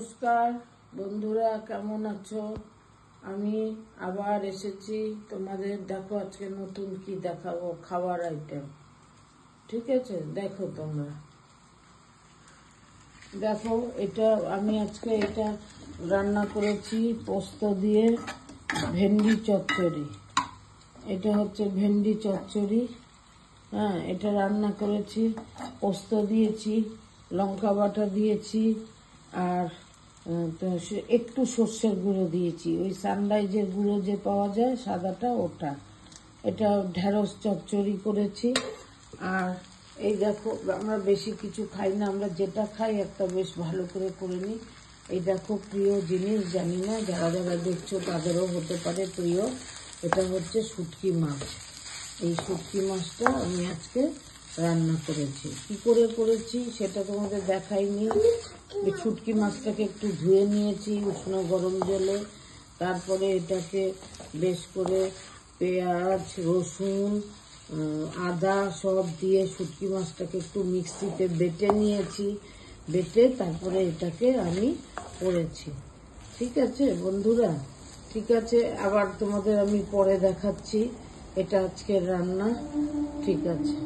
নমস্কার বন্ধুরা, কেমন আছো? আমি আবার এসেছি তোমাদের। দেখো আজকে নতুন কি দেখাবো, খাবার আইটেম। ঠিক আছে, দেখো তোমরা দেখো। এটা আমি আজকে এটা রান্না করেছি পোস্ত দিয়ে ভেন্ডি চচ্চড়ি। এটা হচ্ছে ভেন্ডি চচ্চড়ি। হ্যাঁ, এটা রান্না করেছি, পোস্ত দিয়েছি, লঙ্কা বাটা দিয়েছি, আর একটু সর্ষের গুঁড়ো দিয়েছি, ওই সানরাইজের গুঁড়ো যে পাওয়া যায় সাদাটা, ওটা। এটা ঢেঁড়স চচ্চড়ি করেছি। আর এই দেখো, আমরা বেশি কিছু খাই না, আমরা যেটা খাই একটা বেশ ভালো করে নিই। এই দেখো, প্রিয় জিনিস, জানি না যারা যারা দেখছো তাদেরও হতে পারে প্রিয়। এটা হচ্ছে শুটকি মাছ। এই শুটকি মাছটা আমি আজকে রান্না করেছি। কি করে করেছি সেটা তোমাদের দেখাইনি। এই শুটকি মাছটাকে একটু ধুয়ে নিয়েছি উষ্ণ গরম জলে। তারপরে এটাকে বেশ করে পেঁয়াজ, রসুন, আদা সব দিয়ে শুটকি মাছটাকে একটু মিক্সিতে বেটে নিয়েছি। বেটে তারপরে এটাকে আমি করেছি। ঠিক আছে বন্ধুরা, ঠিক আছে। আবার তোমাদের আমি পরে দেখাচ্ছি এটা আজকের রান্না। ঠিক আছে।